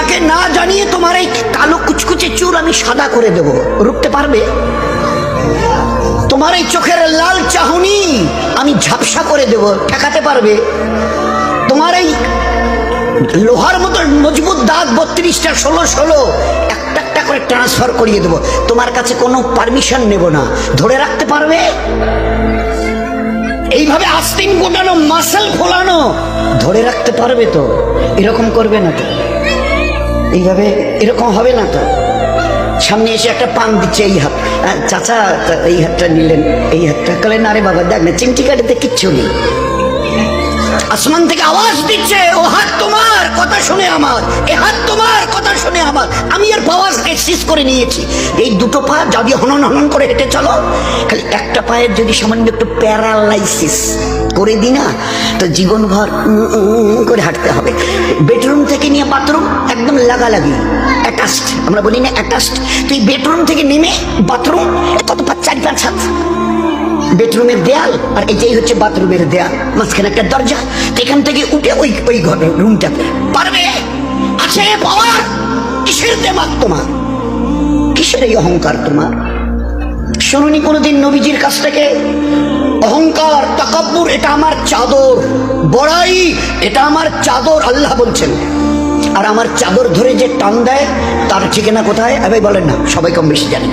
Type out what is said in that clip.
তোমাকে না জানিয়ে তোমার এই কালো কুচকুচে চুল আমি সাদা করে দেব, রুখতে পারবে? তোমার এই চোখের লাল চাহনি আমি ঝাপসা করে দেব, ঠেকাতে পারবে? তোমার এই লোহার মতো মজবুত দাঁত 32টা 16 একটা একটা করে ট্রান্সফার করিয়ে দেবো, তোমার কাছে কোনো পারমিশন নেব না, ধরে রাখতে পারবে? এইভাবে আস্তিন গোটানো মাসল ফোলানো ধরে রাখতে পারবে তো? এরকম করবে না তো? এইভাবে এরকম হবে না তো? সামনে এসে একটা পান দিচ্ছে, এই হাত, চাচা এই হাতটা নিলেন, এই হাতটা করলেন, আরে বাবা দেখ না চিমটি কাটিতে কিচ্ছু নেই। আসমান থেকে আওয়াজ দিচ্ছে, ও হাত তোমার কথা শুনে আমার, এ হাত তোমার কথা শুনে আমার। আমি এর পাওয়াজ এক্সিস করে নিয়েছি। এই দুটো পা যদি হনন হনন করে হেঁটে চলো, খালি একটা পায়ের যদি সামান্য একটু প্যারালাইসিস করে দিই না, তো জীবনভর করে হাঁটতে হবে। বেডরুম থেকে নিয়ে বাথরুম একদম লাগালাগি, অ্যাটাচড, আমরা বলি না অ্যাটাচড। তুই বেডরুম থেকে নেমে বাথরুম কত 4-5 হাত, বেডরুমের দেয়াল আর এটাই হচ্ছে বাথরুমের দেয়াল, মাঝখানে একটা দরজা, এখান থেকে উঠে ওই ঘরের রুমটাতে পারবে? আছে পাওয়ার? কিসের দেমাগ তোমার? কিসের এই অহংকার তোমার? শুনুনি কোনোদিন নবীজির কাছ থেকে অহংকার, তাকাব্বুর এটা আমার চাদর, বড়াই এটা আমার চাদর, আল্লাহ বলছেন। আর আমার চাদর ধরে যে টান দেয় তার ঠিকানা কোথায়? বলেন না, সবাই কম বেশি জানে।